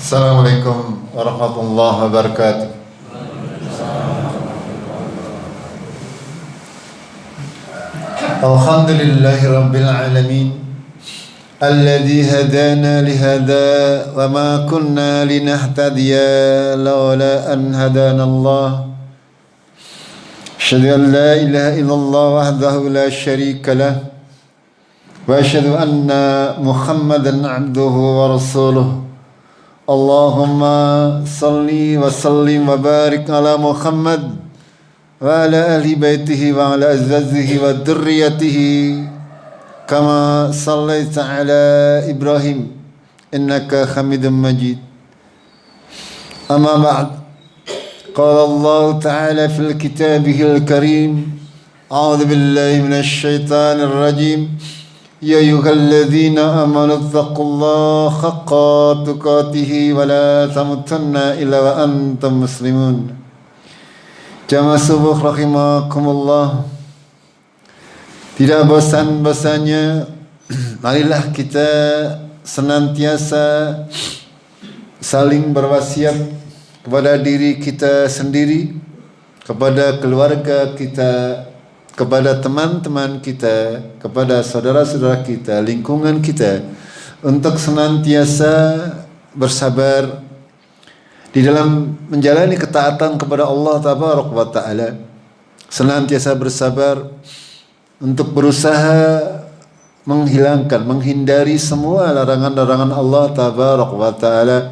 Assalamualaikum warahmatullahi wabarakatuh. Alhamdulillahi rabbil alamin alladzi hadana lihada wa ma kunna linahtadiya laula an hadana Allah. Asyhadu an la ilaha illallah wahdahu la syarika lah wa asyhadu anna Muhammadan abduhu wa rasuluh. Allahumma salli wa sallim wa barik ala Muhammad wa ala ahli baitihi wa ala azwajihi wa dzurriyyatihi kama sallaita ala Ibrahim innaka Hamidum Majid. Amma ba'd. Qala Allah Ta'ala fil kitabihil karim. A'udzu billahi minasy syaithanir rajim. Ya ayyuhalladzina amanu taqullaha haqqa tuqatih wa la tamutunna illa wa antum muslimun. Jamaah subuh rahimakumullah. Tidak bosan-bosannya marilah kita senantiasa saling berwasiat kepada diri kita sendiri, kepada keluarga kita, kepada teman-teman kita, kepada saudara-saudara kita, lingkungan kita, untuk senantiasa bersabar di dalam menjalani ketaatan kepada Allah Tabaraka wa Ta'ala. Senantiasa bersabar untuk berusaha menghindari semua larangan-larangan Allah Tabaraka wa Ta'ala,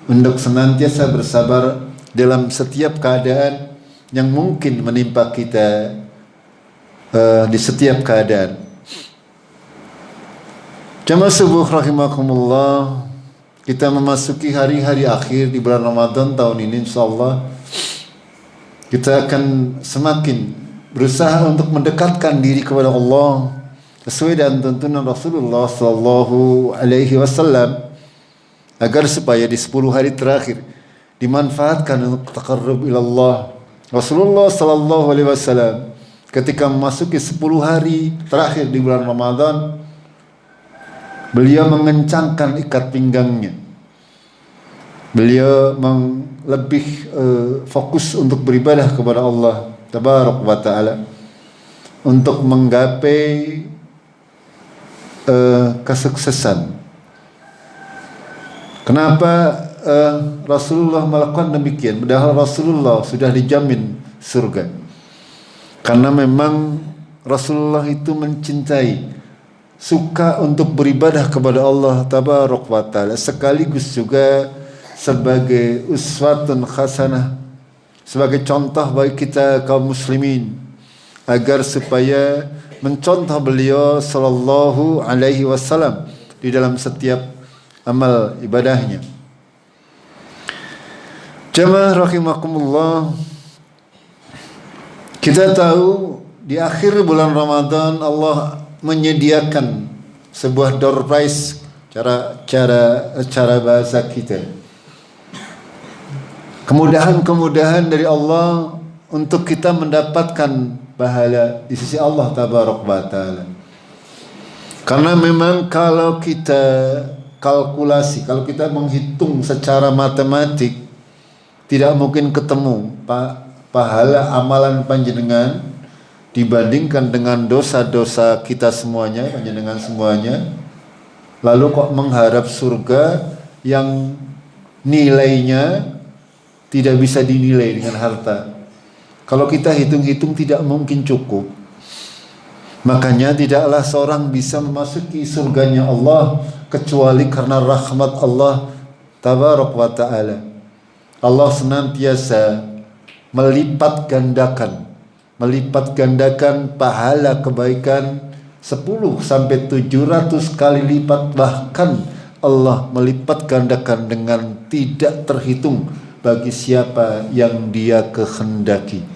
untuk senantiasa bersabar dalam setiap keadaan yang mungkin menimpa kita di setiap keadaan. Jamaah subuh rahimakumullah, kita memasuki hari-hari akhir di bulan Ramadan tahun ini. InsyaAllah kita akan semakin berusaha untuk mendekatkan diri kepada Allah sesuai dengan tuntunan Rasulullah sallallahu alaihi wasallam, agar supaya di 10 hari terakhir dimanfaatkan untuk taqarrub ila Allah. Rasulullah sallallahu alaihi wasallam ketika memasuki 10 hari terakhir di bulan Ramadan, beliau mengencangkan ikat pinggangnya. Beliau lebih fokus untuk beribadah kepada Allah Tabaraka wa Ta'ala, untuk menggapai kesuksesan. Kenapa Rasulullah melakukan demikian? Padahal Rasulullah sudah dijamin surga. Karena memang Rasulullah itu mencintai, suka untuk beribadah kepada Allah Tabaraka wa Ta'ala, sekaligus juga sebagai uswatun hasanah, sebagai contoh bagi kita kaum muslimin, agar supaya mencontoh beliau sallallahu alaihi wasallam di dalam setiap amal ibadahnya. Jamaah rahimakumullah, kita tahu di akhir bulan Ramadan Allah menyediakan sebuah door prize, cara bahasa kita, kemudahan-kemudahan dari Allah untuk kita mendapatkan pahala di sisi Allah Tabaraka wa Ta'ala. Karena memang kalau kita kalkulasi, kalau kita menghitung secara matematik, tidak mungkin ketemu pahala amalan panjenengan dibandingkan dengan dosa-dosa kita semuanya, panjenengan semuanya. Lalu kok mengharap surga yang nilainya tidak bisa dinilai dengan harta. Kalau kita hitung-hitung tidak mungkin cukup. Makanya tidaklah seorang bisa memasuki surganya Allah kecuali karena rahmat Allah Tabaraka wa Ta'ala. Allah senantiasa melipat gandakan pahala kebaikan 10 sampai 700 kali lipat. Bahkan Allah melipat gandakan dengan tidak terhitung bagi siapa yang Dia kehendaki.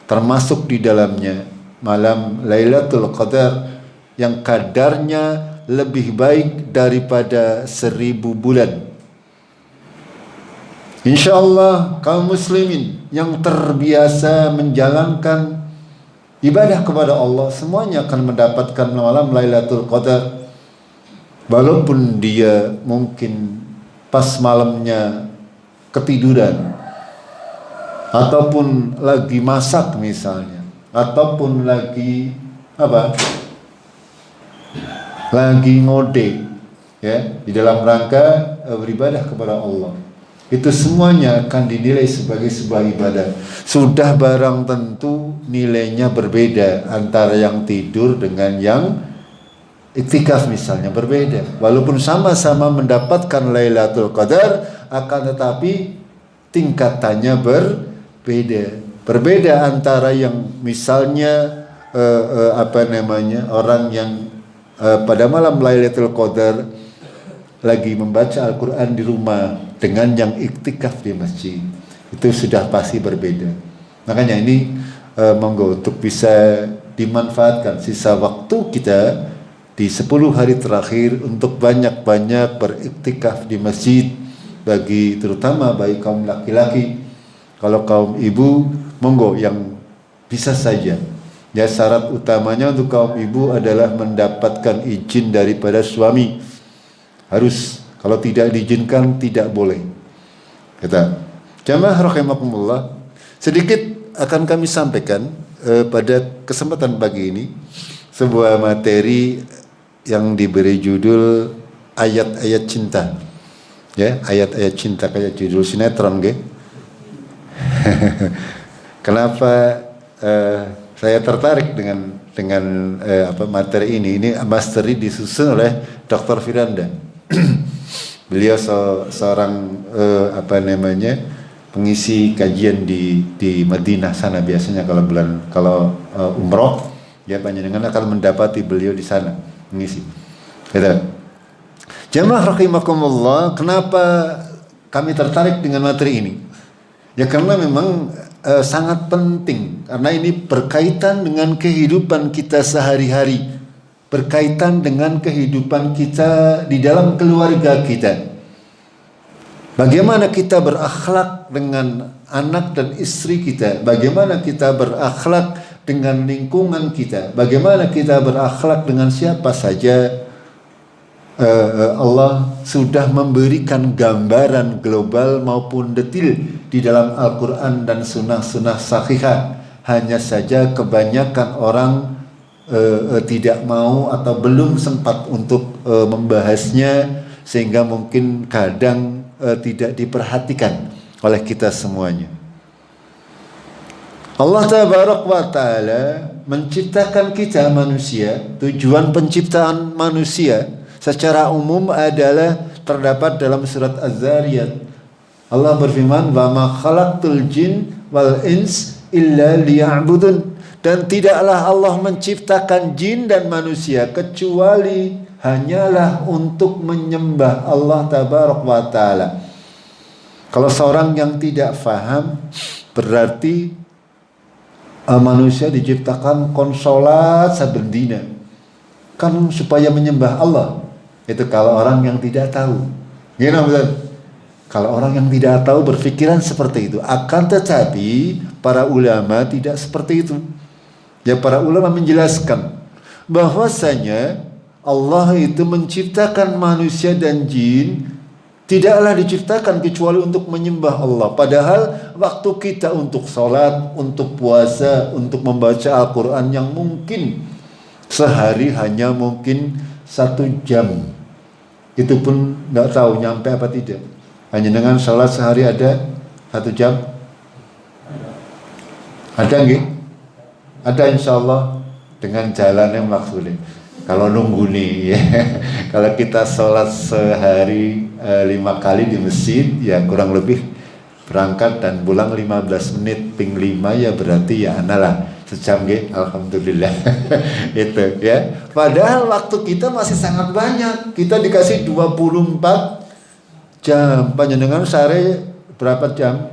Termasuk di dalamnya malam Lailatul Qadar yang kadarnya lebih baik daripada 1000 bulan. InsyaAllah kaum muslimin yang terbiasa menjalankan ibadah kepada Allah semuanya akan mendapatkan malam Lailatul Qadar, walaupun dia mungkin pas malamnya ketiduran, ataupun lagi masak misalnya, ataupun lagi apa? Lagi ngode, ya, di dalam rangka beribadah kepada Allah. Itu semuanya akan dinilai sebagai sebuah ibadah. Sudah barang tentu nilainya berbeda antara yang tidur dengan yang iktikaf misalnya, berbeda. Walaupun sama-sama mendapatkan Lailatul Qadar, akan tetapi tingkatannya berbeda. Berbeda antara yang misalnya orang yang pada malam Lailatul Qadar lagi membaca Al-Quran di rumah dengan yang iktikaf di masjid, itu sudah pasti berbeda. Makanya ini monggo untuk bisa dimanfaatkan sisa waktu kita di 10 hari terakhir untuk banyak-banyak beriktikaf di masjid, terutama bagi kaum laki-laki. Kalau kaum ibu, monggo yang bisa saja. Ya, syarat utamanya untuk kaum ibu adalah mendapatkan izin daripada suami. Harus, kalau tidak diizinkan tidak boleh. Kata jamaah rahimakumullah, sedikit akan kami sampaikan pada kesempatan pagi ini sebuah materi yang diberi judul ayat-ayat cinta. Ya, ayat-ayat cinta kayak judul sinetron, ge. Kenapa saya tertarik dengan materi ini? Ini materi disusun oleh Dr. Firanda. Beliau seorang pengisi kajian di Madinah sana biasanya kalau umroh, ya, panjenengan akan mendapati beliau di sana mengisi. Gitu. Jamaah rahimakumullah, kenapa kami tertarik dengan materi ini? Ya karena memang sangat penting, karena ini berkaitan dengan kehidupan kita sehari-hari, berkaitan dengan kehidupan kita di dalam keluarga kita. Bagaimana kita berakhlak dengan anak dan istri kita, bagaimana kita berakhlak dengan lingkungan kita, bagaimana kita berakhlak dengan siapa saja. Allah sudah memberikan gambaran global maupun detil di dalam Al-Quran dan sunnah-sunnah sahihah. Hanya saja kebanyakan orang tidak mau atau belum sempat untuk membahasnya, sehingga mungkin kadang tidak diperhatikan oleh kita semuanya. Allah Tabaraka wa Ta'ala menciptakan kita manusia. Tujuan penciptaan manusia secara umum adalah terdapat dalam surat Az-Zariyat. Allah berfirman, "Wa ma khalaqtul jin wal ins illa liya'budun." Dan tidaklah Allah menciptakan jin dan manusia kecuali hanyalah untuk menyembah Allah Tabaraka wa Ta'ala. Kalau seorang yang tidak faham, berarti manusia diciptakan konsolat sabendina kan supaya menyembah Allah. Itu kalau orang yang tidak tahu. Kalau orang yang tidak tahu berpikiran seperti itu. Akan tetapi para ulama tidak seperti itu. Ya, para ulama menjelaskan bahwasanya Allah itu menciptakan manusia dan jin tidaklah diciptakan kecuali untuk menyembah Allah. Padahal waktu kita untuk sholat, untuk puasa, untuk membaca Al-Quran yang mungkin sehari hanya mungkin 1 jam, itu pun nggak tahu nyampe apa tidak. Hanya dengan sholat sehari ada 1 jam? Ada nggih? Ada, insya Allah, dengan jalannya maksudnya. Kalau nunggu nih, ya. Kalau kita sholat sehari 5 kali di masjid, ya kurang lebih berangkat dan pulang 15 menit, ping 5 ya berarti ya analah sejam nggih, alhamdulillah. Itu ya. Padahal waktu kita masih sangat banyak. Kita dikasih 24 jam. Panjenengan sehari berapa jam?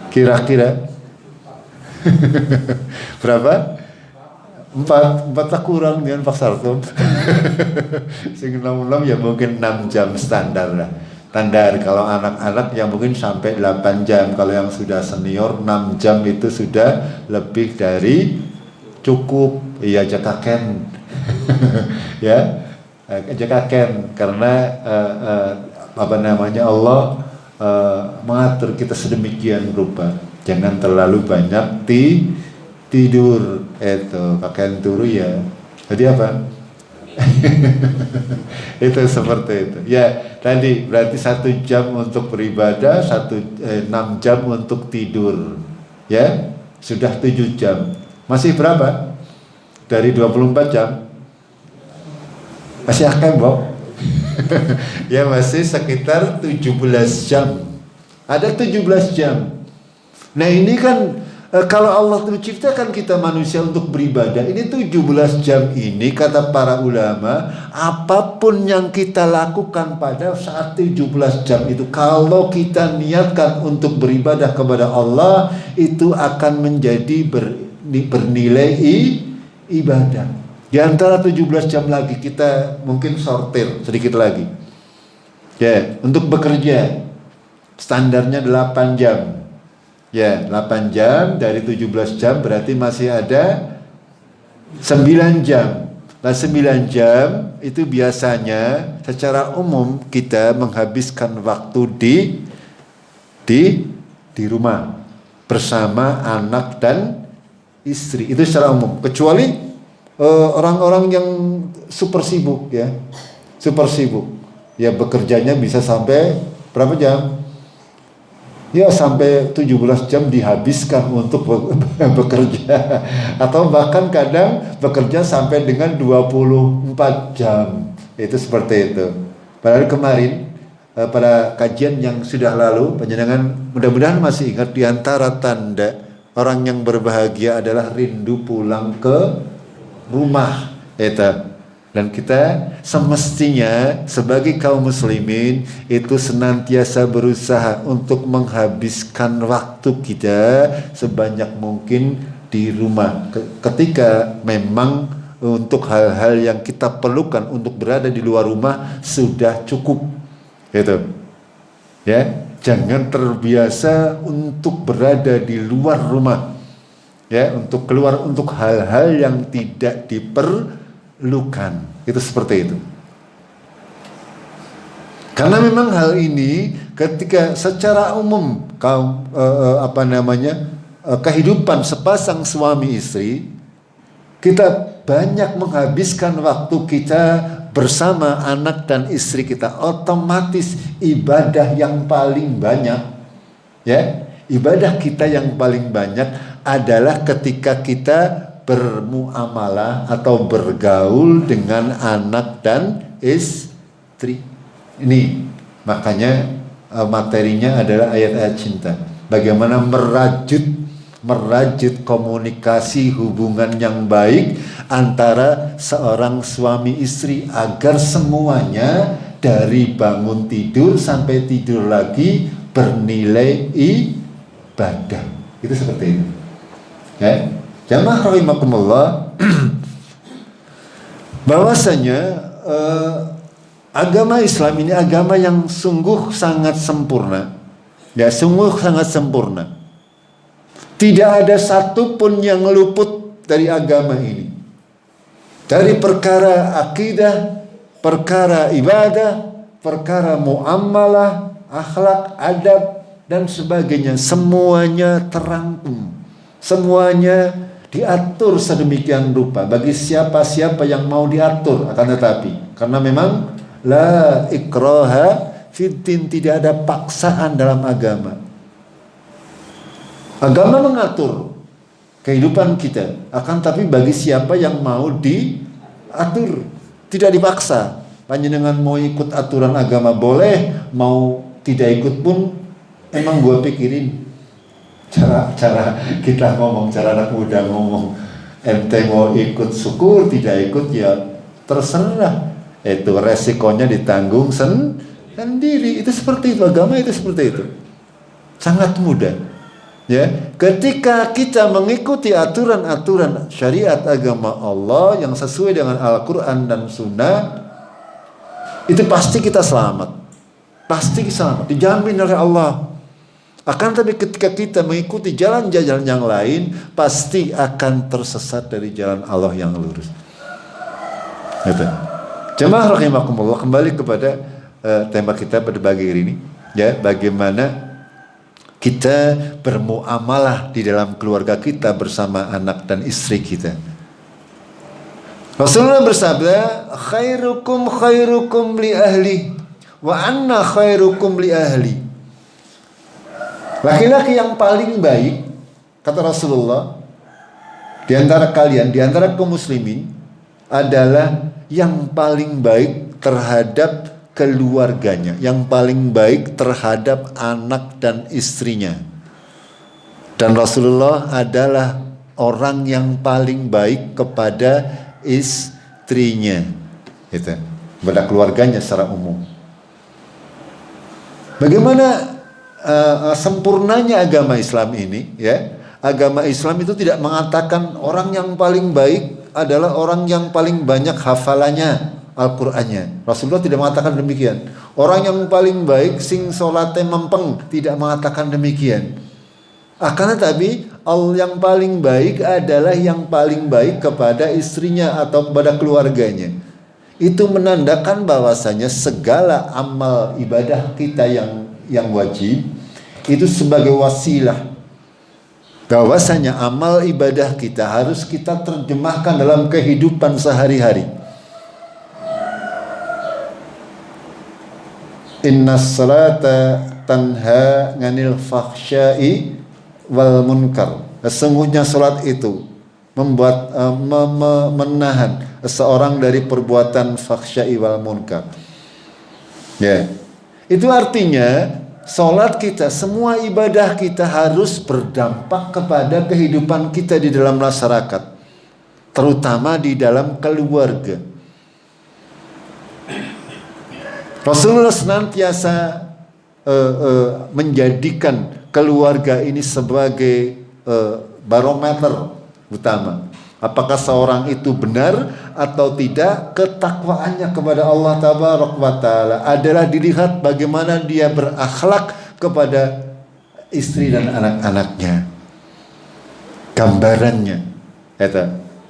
Kira-kira berapa? 4 lah kurang dengan Pak Sartom. Sing nom-nom ya mungkin 6 jam standar lah. Standar kalau anak-anak yang mungkin sampai 8 jam. Kalau yang sudah senior 6 jam itu sudah lebih dari cukup. Iya, jakaken. Ya, jakaken karena Allah mengatur kita sedemikian rupa. Jangan terlalu banyak tidur. Itu pakaian turu ya. Jadi apa? Itu seperti itu. Ya, tadi berarti 1 jam untuk beribadah, 6 jam untuk tidur. Ya, sudah 7 jam. Masih berapa? Dari 24 jam? Masih akan, Bob? Ya, masih sekitar 17 jam. Ada 17 jam. Nah, ini kan kalau Allah menciptakan kita manusia untuk beribadah, ini 17 jam ini kata para ulama, apapun yang kita lakukan pada saat 17 jam itu, kalau kita niatkan untuk beribadah kepada Allah, itu akan menjadi bernilai ibadah. Di antara 17 jam lagi kita mungkin sortir sedikit lagi. Ya, untuk bekerja standarnya 8 jam. Ya, 8 jam dari 17 jam berarti masih ada 9 jam. Nah, 9 jam itu biasanya secara umum kita menghabiskan waktu di rumah bersama anak dan istri. Itu secara umum. Kecuali orang-orang yang super sibuk ya. Super sibuk. Ya, bekerjanya bisa sampai berapa jam? Ya, sampai 17 jam dihabiskan untuk bekerja. Atau bahkan kadang bekerja sampai dengan 24 jam. Itu seperti itu. Padahal kemarin pada kajian yang sudah lalu, panjenengan mudah-mudahan masih ingat, di antara tanda orang yang berbahagia adalah rindu pulang ke rumah. Itu. Dan kita semestinya sebagai kaum muslimin itu senantiasa berusaha untuk menghabiskan waktu kita sebanyak mungkin di rumah. Ketika memang untuk hal-hal yang kita perlukan untuk berada di luar rumah sudah cukup. Gitu. Ya, jangan terbiasa untuk berada di luar rumah. Ya, untuk keluar untuk hal-hal yang tidak diperlukan. Itu seperti itu. Karena memang hal ini ketika secara umum kehidupan sepasang suami istri, kita banyak menghabiskan waktu kita bersama anak dan istri kita, otomatis ibadah yang paling banyak, ya, ibadah kita yang paling banyak adalah ketika kita bermuamalah atau bergaul dengan anak dan istri. Ini makanya materinya adalah ayat-ayat cinta. Bagaimana merajut komunikasi hubungan yang baik antara seorang suami istri agar semuanya dari bangun tidur sampai tidur lagi bernilai ibadah. Itu seperti itu. Ya. Jamaah rahimakumullah, bahwasanya agama Islam ini agama yang sungguh sangat sempurna. Ya, sungguh sangat sempurna. Tidak ada satupun yang luput dari agama ini. Dari perkara akidah, perkara ibadah, perkara muamalah, akhlak, adab, dan sebagainya. Semuanya terangkum. Semuanya diatur sedemikian rupa bagi siapa-siapa yang mau diatur. Akan tetapi karena memang la ikraha fiddin, tidak ada paksaan dalam agama. Agama mengatur kehidupan kita, akan tapi bagi siapa yang mau diatur, tidak dipaksa. Panjenengan mau ikut aturan agama boleh, mau tidak ikut pun emang gua pikirin. Cara kita ngomong, cara anak muda ngomong, ente mau ikut syukur, tidak ikut ya terserah. Itu resikonya ditanggung sendiri. Itu seperti itu, agama itu seperti itu. Sangat mudah. Ya, ketika kita mengikuti aturan-aturan syariat agama Allah yang sesuai dengan Al-Quran dan Sunnah, itu pasti kita selamat. Pasti selamat, dijamin oleh Allah. Akan tapi ketika kita mengikuti jalan-jalan yang lain, pasti akan tersesat dari jalan Allah yang lurus. Gitu. Jemaah rahimakumullah, kembali kepada tema kita pada pagi hari ini, ya, bagaimana kita bermuamalah di dalam keluarga kita bersama anak dan istri kita. Rasulullah bersabda, khairukum khairukum li ahli wa anna khairukum li ahli. Laki-laki yang paling baik, kata Rasulullah, di antara kalian, di antara kaum muslimin, adalah yang paling baik terhadap keluarganya, yang paling baik terhadap anak dan istrinya. Dan Rasulullah adalah orang yang paling baik kepada istrinya, gitu, kepada keluarganya secara umum. Bagaimana sempurnanya agama Islam ini, ya? Agama Islam itu tidak mengatakan orang yang paling baik adalah orang yang paling banyak hafalannya Al-Qur'annya. Rasulullah tidak mengatakan demikian. Orang yang paling baik sing salate mempeng, tidak mengatakan demikian. Akan tetapi yang paling baik adalah yang paling baik kepada istrinya atau kepada keluarganya. Itu menandakan bahwasanya segala amal ibadah kita yang wajib itu sebagai wasilah. Bahwasanya amal ibadah kita harus kita terjemahkan dalam kehidupan sehari-hari. Innas salata tanha 'anil fahsya'i wal munkar. Sesungguhnya salat itu membuat menahan seorang dari perbuatan fahsya'i wal munkar. Ya. Itu artinya salat kita, semua ibadah kita harus berdampak kepada kehidupan kita di dalam masyarakat, terutama di dalam keluarga. Rasulullah senantiasa menjadikan keluarga ini sebagai barometer utama. Apakah seorang itu benar atau tidak, ketakwaannya kepada Allah Tabaraka wa Ta'ala adalah dilihat bagaimana dia berakhlak kepada istri dan anak-anaknya. Gambarannya,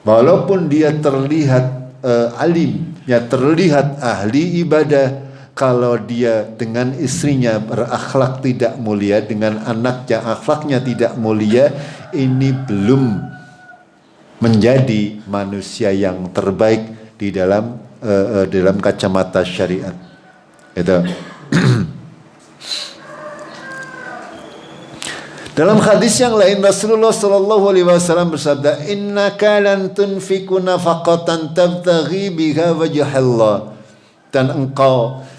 walaupun dia terlihat alim, ya terlihat ahli ibadah, kalau dia dengan istrinya berakhlak tidak mulia, dengan anaknya akhlaknya tidak mulia, ini belum menjadi manusia yang terbaik di dalam kacamata syariat. Itu. Dalam hadis yang lain Rasulullah sallallahu alaihi wasallam bersabda, "Innaka lan tunfiqu nafaqatan tabtaghi biha wajhallah." Dan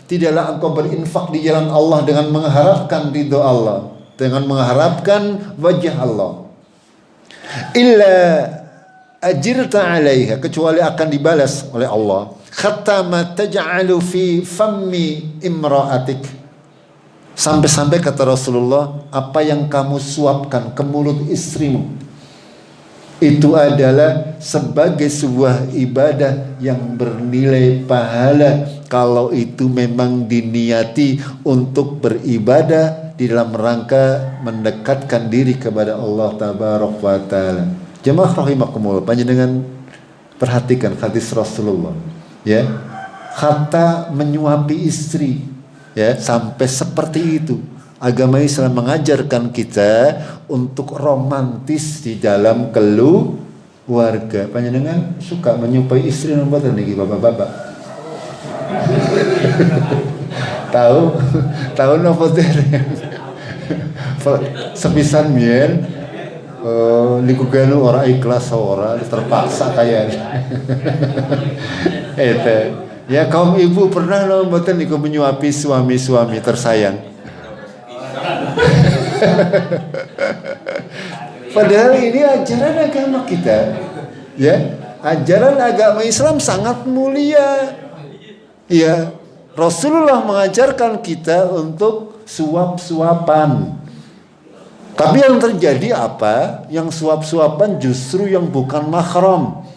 tidaklah engkau berinfak di jalan Allah dengan mengharapkan ridho Allah, dengan mengharapkan wajah Allah. Illa ajirta 'alaiha, kecuali akan dibalas oleh Allah. Hatta ma taj'alu fi fammi imra'atik. Sampai-sampai kata Rasulullah, apa yang kamu suapkan ke mulut istrimu itu adalah sebagai sebuah ibadah yang bernilai pahala kalau itu memang diniati untuk beribadah di dalam rangka mendekatkan diri kepada Allah Tabaraka wa Ta'ala. Jemaah rahimakumullah, panjenengan perhatikan hadis Rasulullah, ya, kata menyuapi istri, ya, sampai seperti itu. Agama Islam mengajarkan kita untuk romantis di dalam keluarga. Panjenengan suka menyupai istri mboten niki bapak-bapak? Tahu napa dereng? Sepisan mien liku gelu ora ikhlas ora terpaksa kayaknya. Ya kaum ibu pernah lo mboten niku menyuapi suami-suami tersayang? Padahal ini ajaran agama kita, ya, ajaran agama Islam sangat mulia. Ya, Rasulullah mengajarkan kita untuk suap-suapan. Tapi yang terjadi apa? Yang suap-suapan justru yang bukan mahram.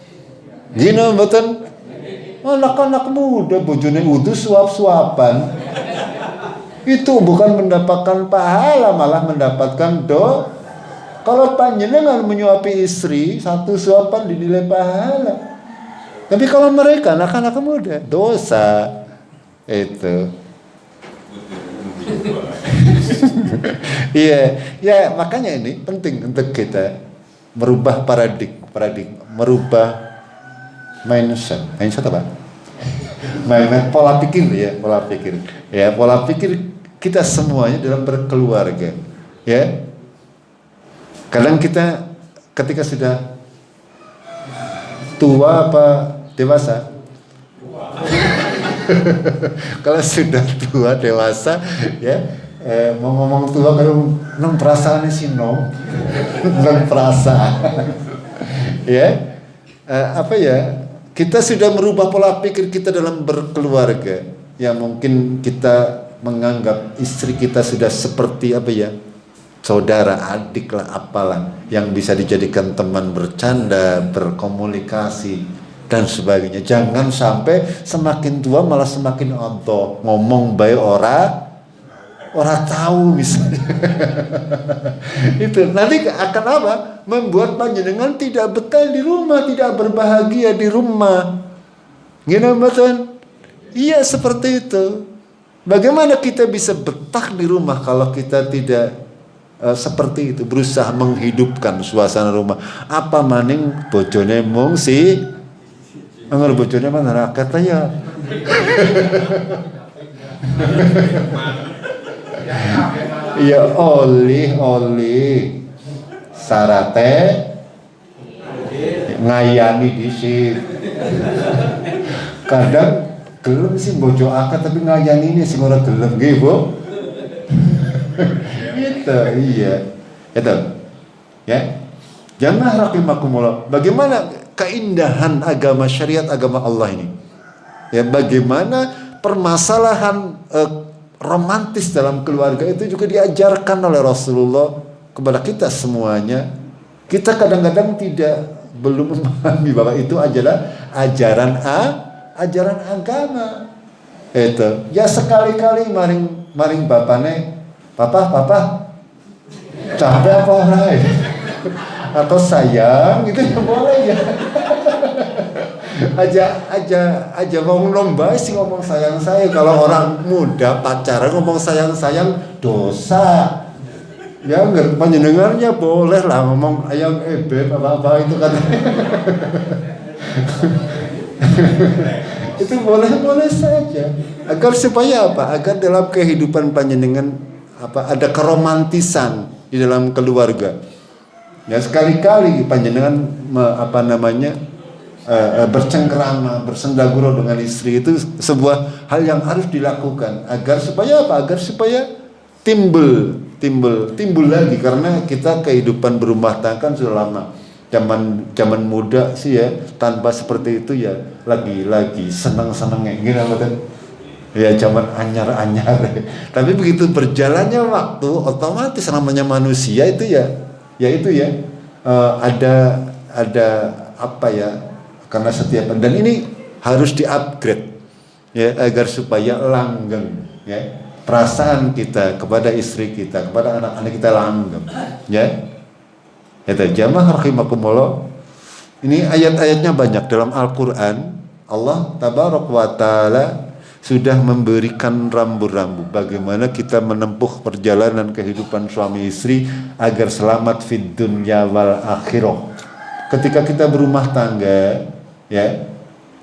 Gini mboten? Anak-anak muda bojone udah suap-suapan. Itu bukan mendapatkan pahala, malah mendapatkan dosa. Kalau panjenengan menyuapi istri, satu suapan dinilai pahala. Tapi kalau mereka anak-anak muda, dosa. Itu. Iya, ya makanya ini penting untuk kita merubah paradigma, merubah mindset apa? Pola pikir ya, pola pikir kita semuanya dalam berkeluarga, ya. Kadang kita ketika sudah tua apa dewasa? Kalau sudah tua dewasa, ya. Mau ngomong tua kalau nang perasaan sih nang perasaan ya apa ya, kita sudah merubah pola pikir kita dalam berkeluarga, ya mungkin kita menganggap istri kita sudah seperti apa ya, saudara, adik lah, apalah yang bisa dijadikan teman bercanda, berkomunikasi dan sebagainya. Jangan sampai semakin tua malah semakin onto, ngomong baik orang tahu misalnya. Itu nanti akan apa? Membuat panjenengan tidak betah di rumah, tidak berbahagia di rumah. Gimana betul? Iya seperti itu. Bagaimana kita bisa betah di rumah kalau kita tidak seperti itu, berusaha menghidupkan suasana rumah. Apa maning bojone mung si anggar bojone mana katanya. Ya oli sarate ngayani disik. Kadang gelem sih bojo akad tapi ngayani ini sing ora gelem nggih, Bu. Gitu, iya. Itu. Ya. Jamaah rahimakumullah. Bagaimana keindahan agama syariat agama Allah ini? Ya, bagaimana permasalahan romantis dalam keluarga itu juga diajarkan oleh Rasulullah kepada kita semuanya. Kita kadang-kadang belum memahami bahwa itu adalah ajaran agama. Itu. Ya sekali-kali maring bapane, papa capek apa orang atau sayang gitu ya boleh ya. aja mau lomba sih ngomong sayang kalau orang muda pacaran ngomong sayang dosa ya, nggak panjenengannya boleh lah ngomong ayang beb apa itu kan. Itu boleh saja agar supaya apa, agar dalam kehidupan panjenengan ada keromantisan di dalam keluarga ya. Sekali-kali panjenengan bercengkrama, bersendaguro dengan istri itu sebuah hal yang harus dilakukan agar supaya apa? Agar supaya timbul lagi, karena kita kehidupan berumah tangga kan sudah lama. Zaman muda sih ya, tanpa seperti itu ya lagi seneng-senengnya gitu betul. Ya zaman anyar. Tapi begitu berjalannya waktu, otomatis namanya manusia itu ya ada apa ya? Karena setiap, dan ini harus di-upgrade ya agar supaya langgeng ya perasaan kita kepada istri kita, kepada anak-anak kita langgeng ya. Itu jamaah rahimakumullah. Ini ayat-ayatnya banyak dalam Al-Qur'an. Allah tabaraka wa taala sudah memberikan rambu-rambu bagaimana kita menempuh perjalanan kehidupan suami istri agar selamat fid dunya wal akhirah. Ketika kita berumah tangga ya,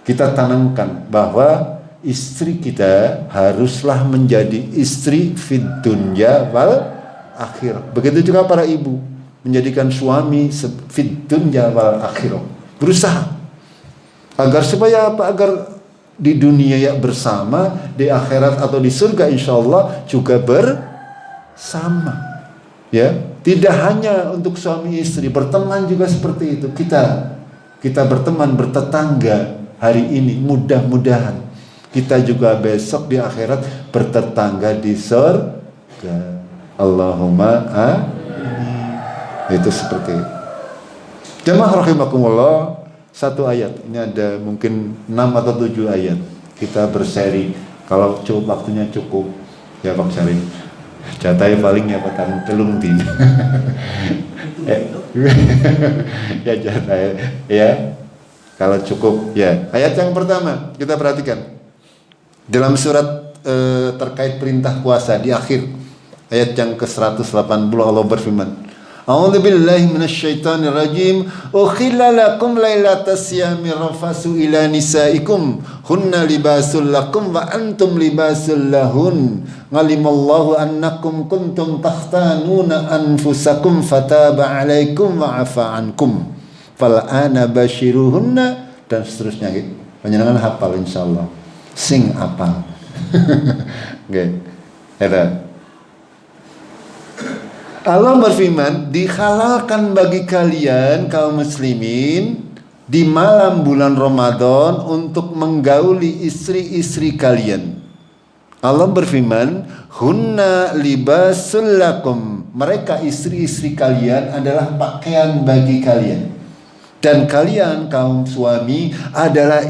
kita tanamkan bahwa istri kita haruslah menjadi istri fid dunya wal akhirah. Begitu juga para ibu menjadikan suami fid dunya wal akhirah. Berusaha agar supaya apa? Agar di dunia ya bersama, di akhirat atau di surga insyaallah juga bersama. Ya, tidak hanya untuk suami istri, berteman juga seperti itu. Kita berteman, bertetangga hari ini, mudah-mudahan kita juga besok di akhirat bertetangga di surga. Allahumma amin. Itu seperti itu. Jamaah rahimakumullah, satu ayat. Ini ada mungkin 6 atau 7 ayat. Kita berseri. Kalau waktunya cukup, ya Pak Syarif. Catai paling ya petang telung din. Ya catai ya. Kalau cukup ya. Ayat yang pertama kita perhatikan dalam surat terkait perintah puasa di akhir ayat yang ke-180 Allah berfirman, A'udzubillahi minasyaitonir rajim. Ukhilla lakum lailatas siyami rafasu ila nisaikum hunna libasul lakum wa antum libasul lahun. Ngalimallahu annakum kuntum takhtanuna anfusakum fataba alaikum wa afa ankum. Fal ana basyiruhunna dan seterusnya gitu. Panjenengan hafal insyaallah. Sing apal. Oke. Ada. Allah berfirman, dihalalkan bagi kalian kaum muslimin di malam bulan Ramadan untuk menggauli istri-istri kalian. Allah berfirman, hunna libasul lakum. Mereka istri-istri kalian adalah pakaian bagi kalian. Dan kalian kaum suami adalah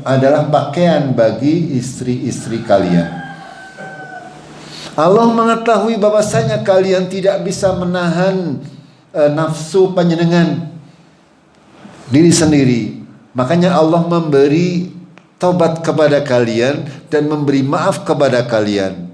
adalah pakaian bagi istri-istri kalian. Allah mengetahui bahwasanya kalian tidak bisa menahan nafsu panjenengan diri sendiri. Makanya Allah memberi taubat kepada kalian dan memberi maaf kepada kalian.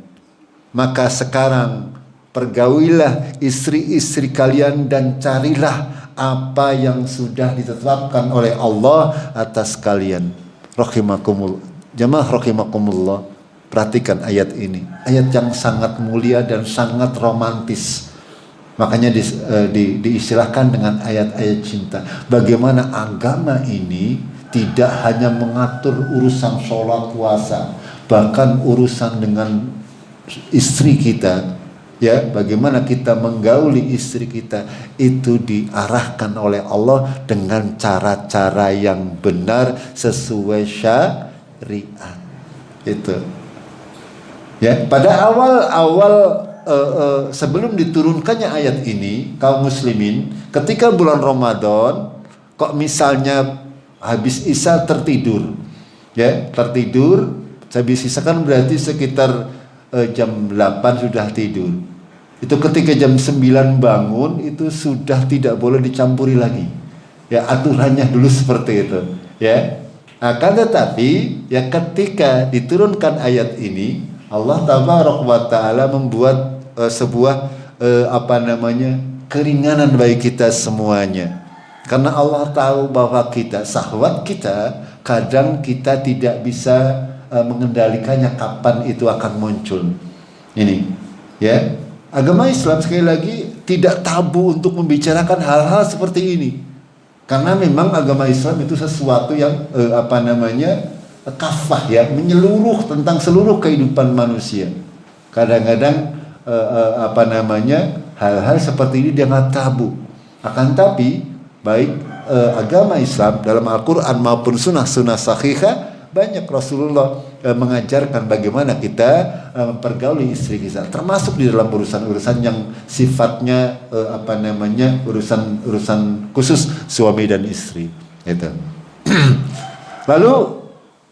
Maka sekarang pergaulilah istri-istri kalian dan carilah apa yang sudah ditetapkan oleh Allah atas kalian. Rahimakumullah. Jamaah rahimakumullah. Perhatikan ayat ini, ayat yang sangat mulia dan sangat romantis. Makanya diistilahkan dengan ayat-ayat cinta. Bagaimana agama ini tidak hanya mengatur urusan sholat puasa, bahkan urusan dengan istri kita, ya, bagaimana kita menggauli istri kita itu diarahkan oleh Allah dengan cara-cara yang benar sesuai syariat. Itu. Ya, pada awal sebelum diturunkannya ayat ini, kaum muslimin ketika bulan Ramadan kok misalnya habis Isya tertidur, ya, habis Isya kan berarti sekitar jam 8 sudah tidur. Itu ketika jam 9 bangun itu sudah tidak boleh dicampuri lagi. Ya, aturannya dulu seperti itu, ya. Akan tetapi ya ketika diturunkan ayat ini, Allah tabaraka wa taala membuat sebuah keringanan bagi kita semuanya. Karena Allah tahu bahwa syahwat kita kadang kita tidak bisa mengendalikannya kapan itu akan muncul. Ini, ya. Agama Islam sekali lagi tidak tabu untuk membicarakan hal-hal seperti ini. Karena memang agama Islam itu sesuatu yang kafah, ya, menyeluruh tentang seluruh kehidupan manusia. Kadang-kadang hal-hal seperti ini dianggap tabu. Akan tapi baik agama Islam dalam Al-Quran maupun sunnah sahihah, banyak Rasulullah mengajarkan bagaimana kita mempergauli istri kita, termasuk di dalam urusan-urusan yang sifatnya urusan khusus suami dan istri. Itu. Lalu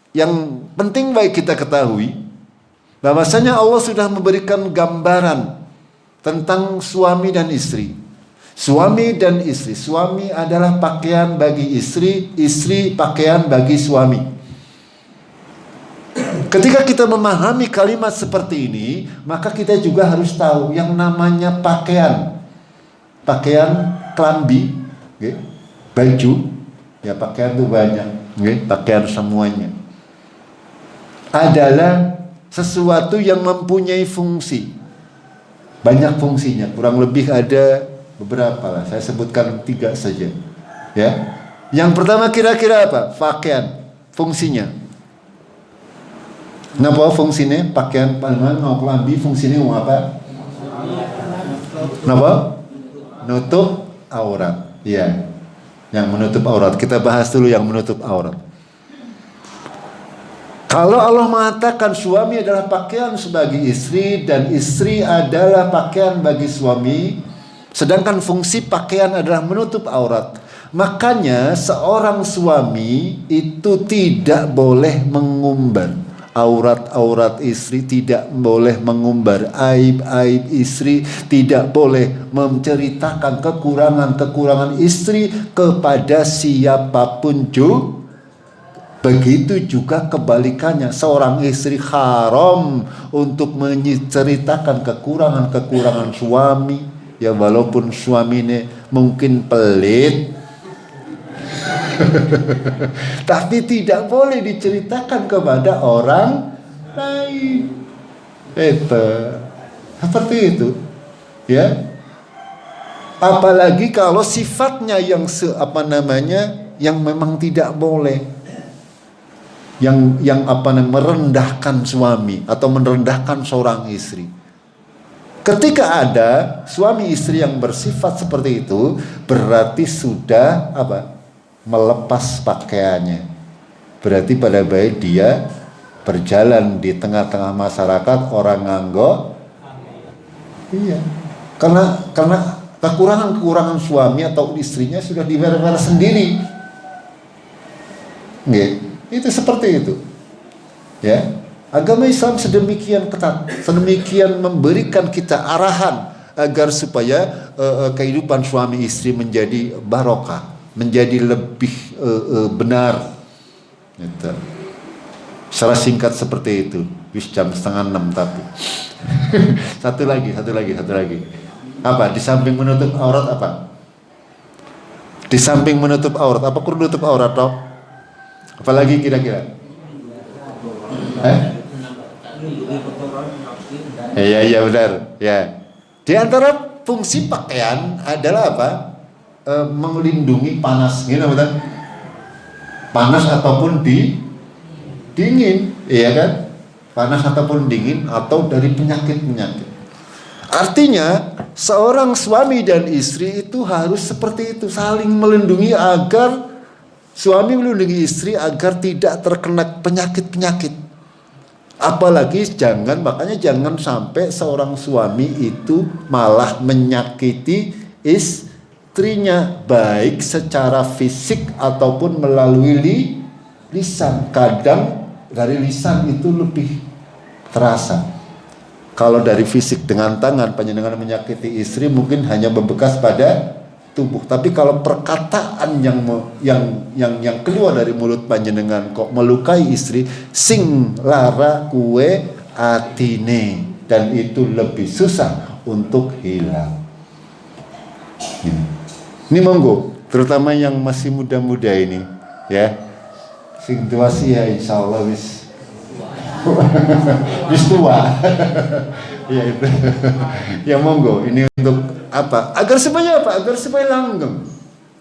yang penting baik kita ketahui bahwasanya Allah sudah memberikan gambaran tentang suami dan istri. Suami dan istri. Suami adalah pakaian bagi istri, istri pakaian bagi suami. Ketika kita memahami kalimat seperti ini, maka kita juga harus tahu yang namanya pakaian. Pakaian kelambi, okay, baju, ya pakaian itu banyak, okay, pakaian semuanya adalah sesuatu yang mempunyai fungsi. Banyak fungsinya, kurang lebih ada beberapa lah. Saya sebutkan 3 saja. Ya. Yang pertama kira-kira apa? Pakaian. Fungsinya. Napa fungsinya? Pakaian mau kelambi fungsinya mau apa? Napa? Nutup aurat. Iya. Yang menutup aurat. Kita bahas dulu yang menutup aurat. Kalau Allah mengatakan suami adalah pakaian sebagai istri dan istri adalah pakaian bagi suami, sedangkan fungsi pakaian adalah menutup aurat, makanya seorang suami itu tidak boleh mengumbar aurat-aurat istri, tidak boleh mengumbar aib-aib istri, tidak boleh menceritakan kekurangan-kekurangan istri kepada siapapun juga. Begitu juga kebalikannya, seorang istri haram untuk menceritakan kekurangan-kekurangan suami. Ya walaupun suaminya mungkin pelit, tapi tidak boleh diceritakan kepada orang lain. Itu seperti itu, ya. Apalagi kalau sifatnya yang yang memang tidak boleh, yang merendahkan suami atau merendahkan seorang istri. Ketika ada suami istri yang bersifat seperti itu, berarti sudah melepas pakaiannya. Berarti pada baik dia berjalan di tengah-tengah masyarakat orang nganggo. Iya. Karena kekurangan suami atau istrinya sudah diwer-wer sendiri. Nggih, itu seperti itu. Ya. Agama Islam sedemikian ketat, sedemikian memberikan kita arahan agar supaya kehidupan suami istri menjadi barokah, menjadi lebih benar. Gitu. Secara singkat seperti itu. Wis jam 5:30 tapi. Satu lagi. Apa? Di samping menutup aurat apa? Di samping menutup aurat apa? Kurang menutup aurat toh? Apalagi kira-kira? Iya benar. Ya. Di antara fungsi pakaian adalah apa? Melindungi panas, gitu betul? Panas ataupun dingin, iya kan? Panas ataupun dingin atau dari penyakit-penyakit. Artinya seorang suami dan istri itu harus seperti itu, saling melindungi agar suami melindungi istri agar tidak terkena penyakit-penyakit. Apalagi makanya jangan sampai seorang suami itu malah menyakiti istrinya, baik secara fisik ataupun melalui lisan. Kadang dari lisan itu lebih terasa. Kalau dari fisik dengan tangan, panjenengan menyakiti istri mungkin hanya membekas pada tubuh. Tapi kalau perkataan yang keluar dari mulut panjenengan kok melukai istri, sing lara kue atine, dan itu lebih susah untuk hilang. Ini monggo, terutama yang masih muda-muda ini, ya. Sing tua sih ya insyaallah wis tua. Ya itu. Ya monggo, ini untuk apa? Agar supaya langgeng.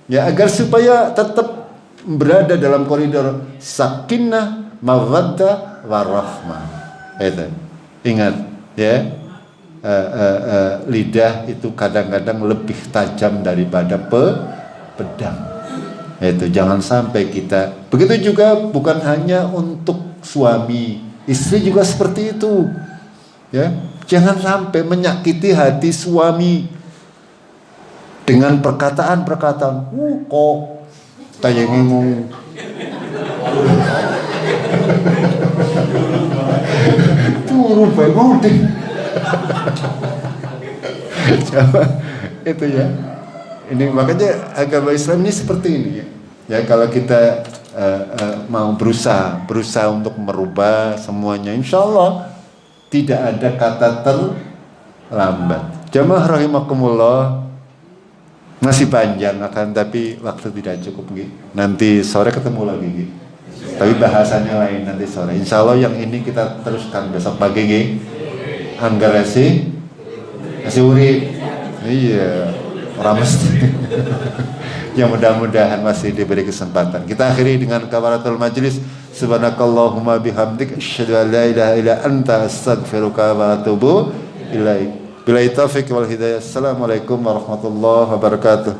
Ya, agar supaya tetap berada dalam koridor sakinah, mawaddah, warahmah. Itu. Ingat, ya. Lidah itu kadang-kadang lebih tajam daripada pedang. Itu jangan sampai kita. Begitu juga bukan hanya untuk suami, istri juga seperti itu. Ya. Jangan sampai menyakiti hati suami dengan perkataan-perkataan. Kok tanya ngomong. Turu baik muding. Itu ya. Ini makanya agama Islam ini seperti ini ya. Ya kalau kita mau berusaha untuk merubah semuanya, insya Allah tidak ada kata terlambat. Jamaah rahimakumullah, masih panjang akan tapi waktu tidak cukup gitu. Nanti sore ketemu lagi gitu. Tapi bahasanya lain nanti sore. Insya Allah yang ini kita teruskan besok pagi gitu. Anggar masih urip. Iya, orang mesti. Ya mudah-mudahan masih diberi kesempatan. Kita akhiri dengan kafaratul majlis. Subhanakallahumma bihamdik asyhadu an la ilaha illa anta astaghfiruka wa atubu ilaik. Billahi taufiq wal hidayah. Assalamualaikum warahmatullahi wabarakatuh.